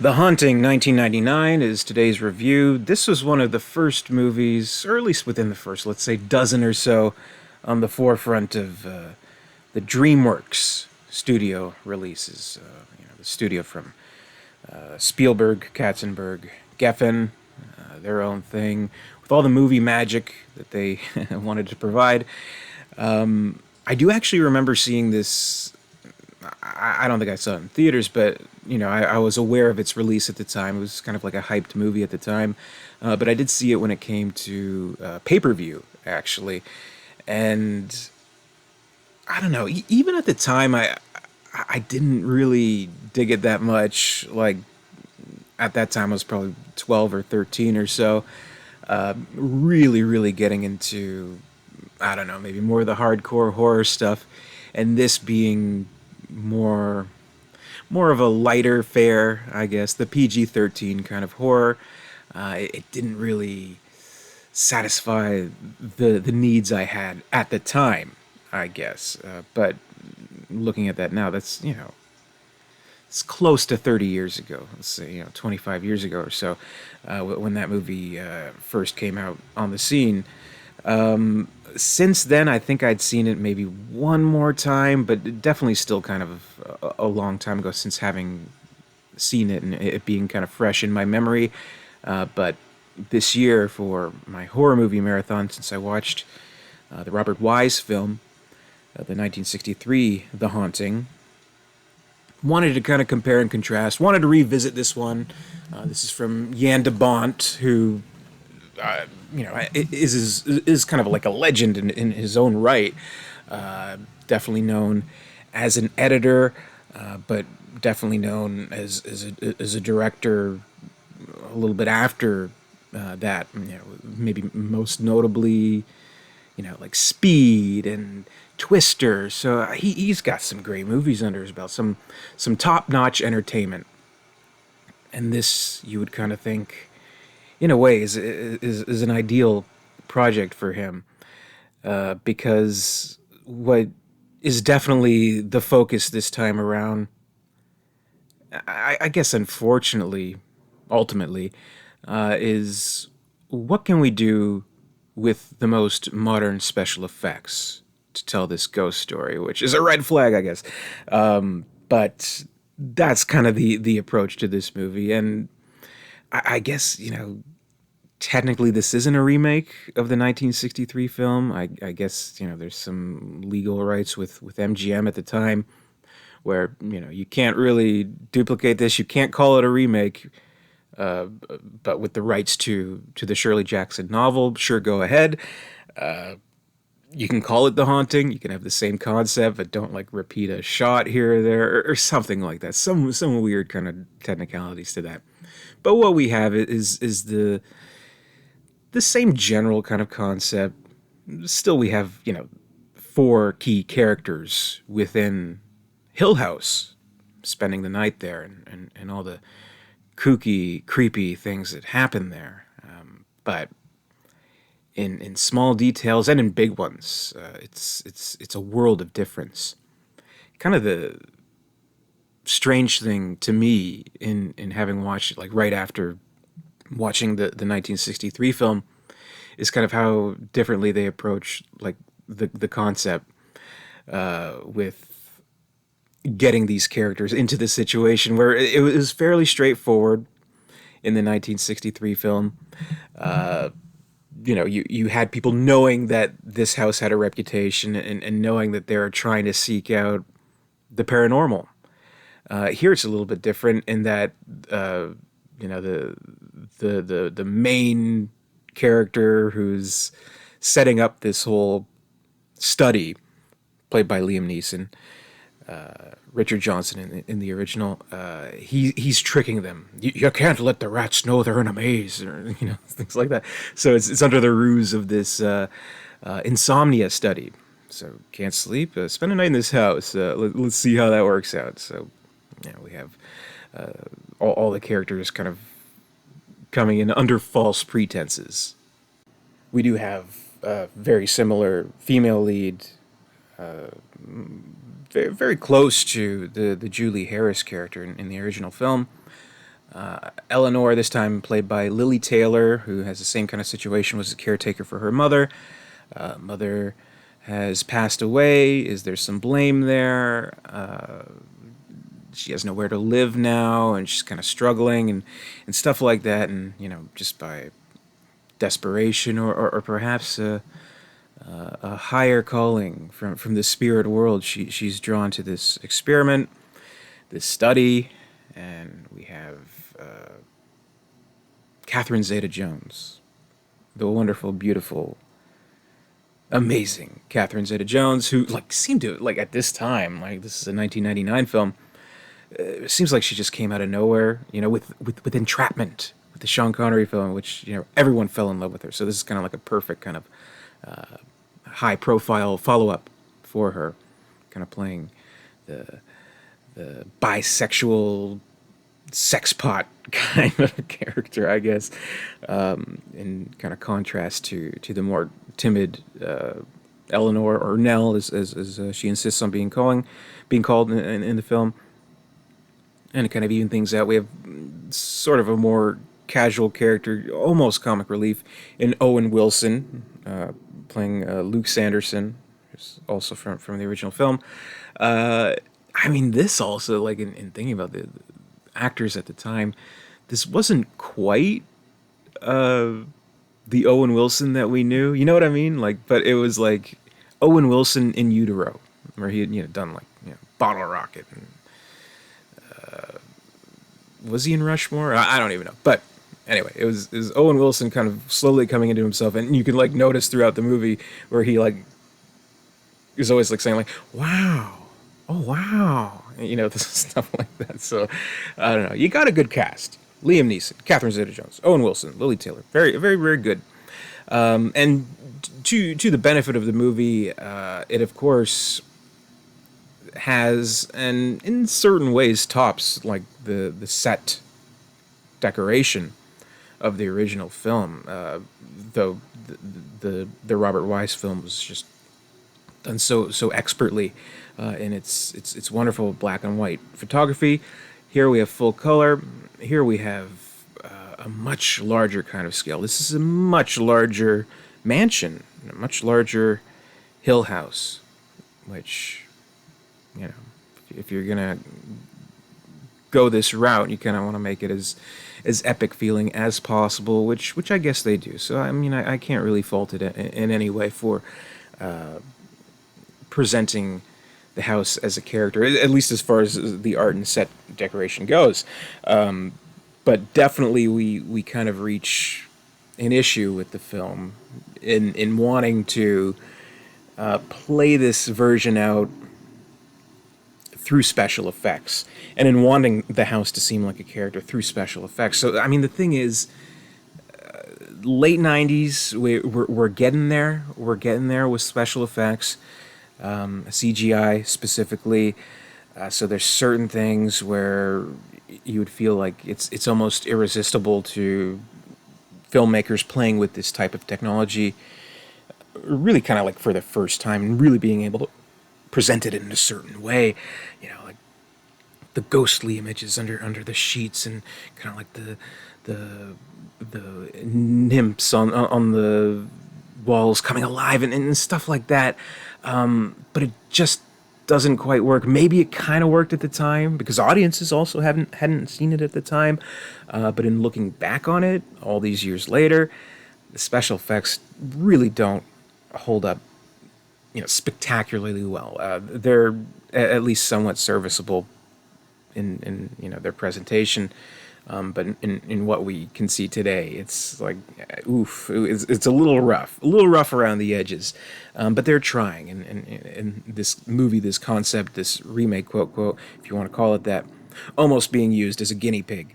The Haunting 1999 is today's review. This was one of the first movies, or at least within the first, let's say, dozen or so, on the forefront of the DreamWorks studio releases. The studio from Spielberg, Katzenberg, Geffen, their own thing, with all the movie magic that they wanted to provide. I do actually remember seeing this. I don't think I saw it in theaters, but I was aware of its release at the time. It was kind of like a hyped movie at the time, but I did see it when it came to pay-per-view, actually. And I don't know. Even at the time, I didn't really dig it that much. Like at that time, I was probably 12 or 13 or so. Really, really getting into, I don't know, maybe more of the hardcore horror stuff, and this being more more of a lighter fare, I guess, the PG-13 kind of horror. It didn't really satisfy the needs I had at the time, I guess. But looking at that now, that's it's close to 30 years ago. Let's say 25 years ago or so, when that movie first came out on the scene. Since then, I think I'd seen it maybe one more time, but definitely still kind of a long time ago since having seen it and it being kind of fresh in my memory. But this year, for my horror movie marathon, since I watched the Robert Wise film, the 1963 The Haunting, wanted to kind of compare and contrast, wanted to revisit this one. This is from Jan de Bont, who is kind of like a legend in his own right. Definitely known as an editor, but definitely known as a director a little bit after that. Maybe most notably, like Speed and Twister. So he's got some great movies under his belt, some top notch entertainment. And this, you would kind of think, in a way, is an ideal project for him, because what is definitely the focus this time around, I guess, unfortunately, ultimately, is what can we do with the most modern special effects to tell this ghost story, which is a red flag, I guess. But that's kind of the approach to this movie, and I guess technically this isn't a remake of the 1963 film. I guess there's some legal rights with MGM at the time where you can't really duplicate this. You can't call it a remake, uh, but with the rights to the Shirley Jackson novel, sure, go ahead. You can call it The Haunting. You can have the same concept, but don't like repeat a shot here or there or something like that. Some weird kind of technicalities to that. But what we have is the same general kind of concept. Still, we have four key characters within Hill House spending the night there, and all the kooky, creepy things that happen there. But in small details and in big ones, it's a world of difference. Kind of the strange thing to me in having watched it like right after watching the 1963 film is kind of how differently they approach like the concept, with getting these characters into the situation where it was fairly straightforward in the 1963 film. You had people knowing that this house had a reputation, and knowing that they were trying to seek out the paranormal. Here it's a little bit different in that the main character who's setting up this whole study, played by Liam Neeson, Richard Johnson in the original, he's tricking them. You can't let the rats know they're in a maze, or things like that. So it's under the ruse of this insomnia study. So can't sleep. Spend a night in this house. Let's see how that works out. So we have all the characters kind of coming in under false pretenses. We do have very similar female lead, very, very close to the Julie Harris character in the original film. Eleanor, this time played by Lily Taylor, who has the same kind of situation, was a caretaker for her mother. Mother has passed away. Is there some blame there? She has nowhere to live now, and she's kind of struggling and stuff like that. And, just by desperation or perhaps a higher calling from the spirit world, she's drawn to this experiment, this study, and we have Catherine Zeta-Jones, the wonderful, beautiful, amazing Catherine Zeta-Jones, who seemed to at this time, this is a 1999 film. It seems like she just came out of nowhere, with Entrapment, with the Sean Connery film, which everyone fell in love with her. So this is kind of like a perfect kind of high-profile follow-up for her, kind of playing the bisexual sex pot kind of character, I guess, in kind of contrast to the more timid Eleanor, or Nell, as she insists on being called in the film. And to kind of even things out, we have sort of a more casual character, almost comic relief, in Owen Wilson, playing Luke Sanderson, who's also from the original film. This also, in thinking about the actors at the time, this wasn't quite the Owen Wilson that we knew. You know what I mean? But it was like Owen Wilson in utero, where he had done Bottle Rocket. And was he in Rushmore? I don't even know. But anyway, it was Owen Wilson kind of slowly coming into himself, and you can notice throughout the movie where he is always saying wow, oh wow, this stuff like that. So I don't know. You got a good cast: Liam Neeson, Catherine Zeta-Jones, Owen Wilson, Lily Taylor. Very, very, very good. And to the benefit of the movie, it of course has, and in certain ways tops, the set decoration of the original film. Though the Robert Wise film was just done so expertly, in its wonderful black and white photography. Here we have full color. Here we have a much larger kind of scale. This is a much larger mansion, a much larger Hill House, which, if you're gonna go this route, you kind of want to make it as epic feeling as possible, which I guess they do. So I can't really fault it in any way for presenting the house as a character, at least as far as the art and set decoration goes. But definitely we kind of reach an issue with the film in wanting to play this version out through special effects, and in wanting the house to seem like a character through special effects. So the thing is, late 90s, we're getting there. We're getting there with special effects, CGI specifically. So there's certain things where you would feel like it's almost irresistible to filmmakers playing with this type of technology, really kind of for the first time, and really being able to present it in a certain way, the ghostly images under the sheets, and kind of the nymphs on the walls coming alive, and stuff like that. But it just doesn't quite work. Maybe it kind of worked at the time because audiences also hadn't seen it at the time. But in looking back on it all these years later, the special effects really don't hold up, spectacularly well. They're at least somewhat serviceable in their presentation. But in what we can see today, it's it's a little rough around the edges. But they're trying, and this movie, this concept, this remake, quote, if you want to call it that, almost being used as a guinea pig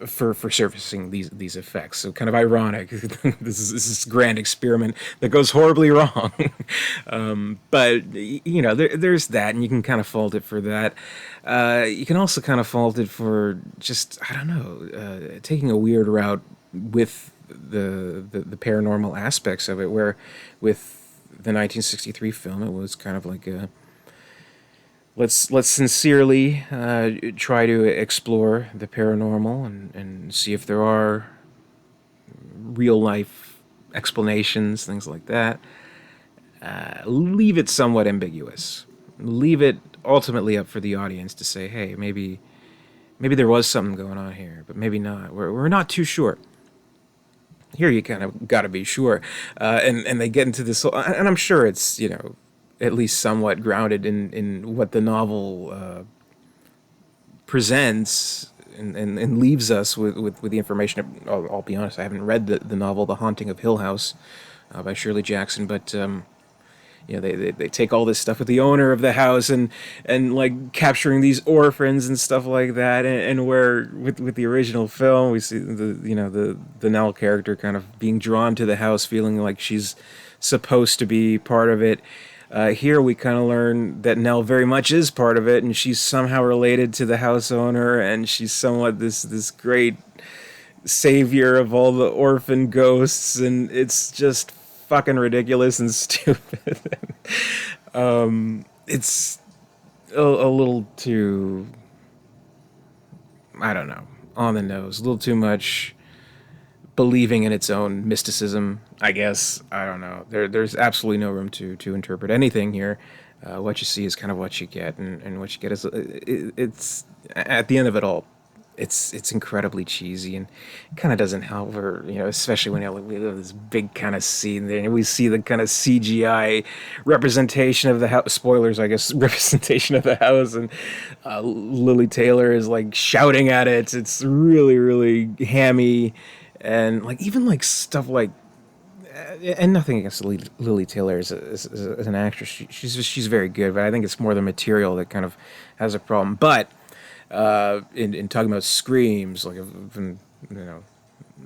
for surfacing these effects. So kind of ironic. This is this grand experiment that goes horribly wrong. But there's that, and you can kind of fault it for that. You can also kind of fault it for just, I don't know, taking a weird route with the paranormal aspects of it, where with the 1963 film, it was kind of like let's sincerely try to explore the paranormal and see if there are real life explanations, things like that. Leave it somewhat ambiguous. Leave it ultimately up for the audience to say, hey, maybe there was something going on here, but maybe not. We're not too sure. Here you kind of got to be sure, and they get into this, and I'm sure it's at least somewhat grounded in what the novel presents and leaves us with the information. I'll be honest, I haven't read the novel The Haunting of Hill House by Shirley Jackson, but they take all this stuff with the owner of the house and like capturing these orphans and stuff like that, and where with the original film we see the Nell character kind of being drawn to the house, feeling like she's supposed to be part of it. Here we kind of learn that Nell very much is part of it, and she's somehow related to the house owner, and she's somewhat this great savior of all the orphan ghosts, and it's just fucking ridiculous and stupid. It's a little too, I don't know, on the nose, a little too much believing in its own mysticism, I guess. I don't know. There's absolutely no room to interpret anything here. What you see is kind of what you get, and what you get is it's at the end of it all. It's incredibly cheesy and kind of doesn't help, or especially when we have this big kind of scene there, and we see the kind of CGI representation of the house. Spoilers, I guess. Representation of the house, and Lily Taylor is like shouting at it. It's really, really hammy. And like even like stuff like, and nothing against Lily Taylor as an actress, she's very good, but I think it's more the material that kind of has a problem. But in talking about screams, like I've been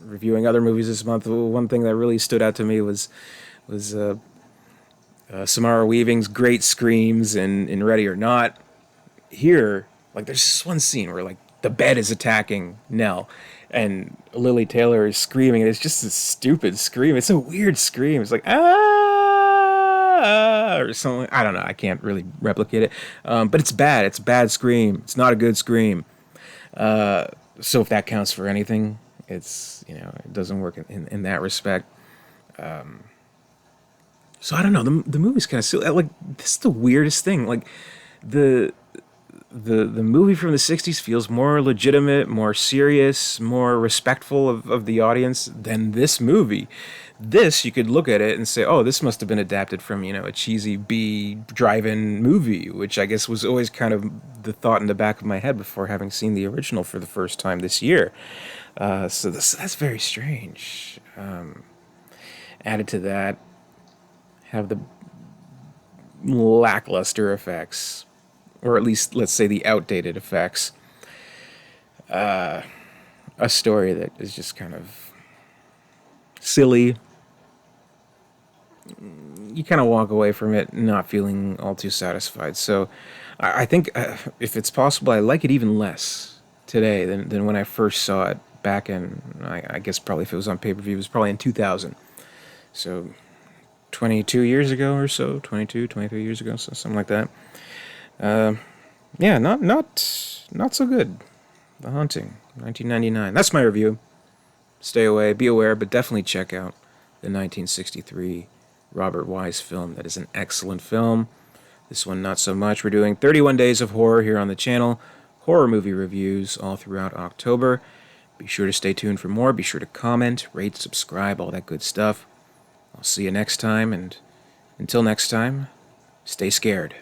reviewing other movies this month, one thing that really stood out to me was Samara Weaving's great screams in Ready or Not. Here, like there's this one scene where like the bed is attacking Nell, and Lily Taylor is screaming, and it's just a stupid scream. It's a weird scream. It's like or something. I don't know. I can't really replicate it, but it's bad. It's a bad scream. It's not a good scream. So if that counts for anything, it's it doesn't work in that respect. So I don't know. The movie's kind of silly. Like this is the weirdest thing. Like the movie from the 60s feels more legitimate, more serious, more respectful of the audience than this movie. This, you could look at it and say, oh, this must have been adapted from, a cheesy B drive-in movie, which I guess was always kind of the thought in the back of my head before having seen the original for the first time this year. So that's very strange. Added to that, have the lackluster effects, or at least let's say the outdated effects. A story that is just kind of silly. You kind of walk away from it not feeling all too satisfied. So I think if it's possible, I like it even less today than when I first saw it back in, I guess probably if it was on pay-per-view, it was probably in 2000. So 22 years ago or so, 23 years ago, so something like that. Yeah, not so good. The Haunting, 1999. That's my review. Stay away, be aware, but definitely check out the 1963 Robert Wise film. That is an excellent film. This one, not so much. We're doing 31 Days of Horror here on the channel. Horror movie reviews all throughout October. Be sure to stay tuned for more. Be sure to comment, rate, subscribe, all that good stuff. I'll see you next time, and until next time, stay scared.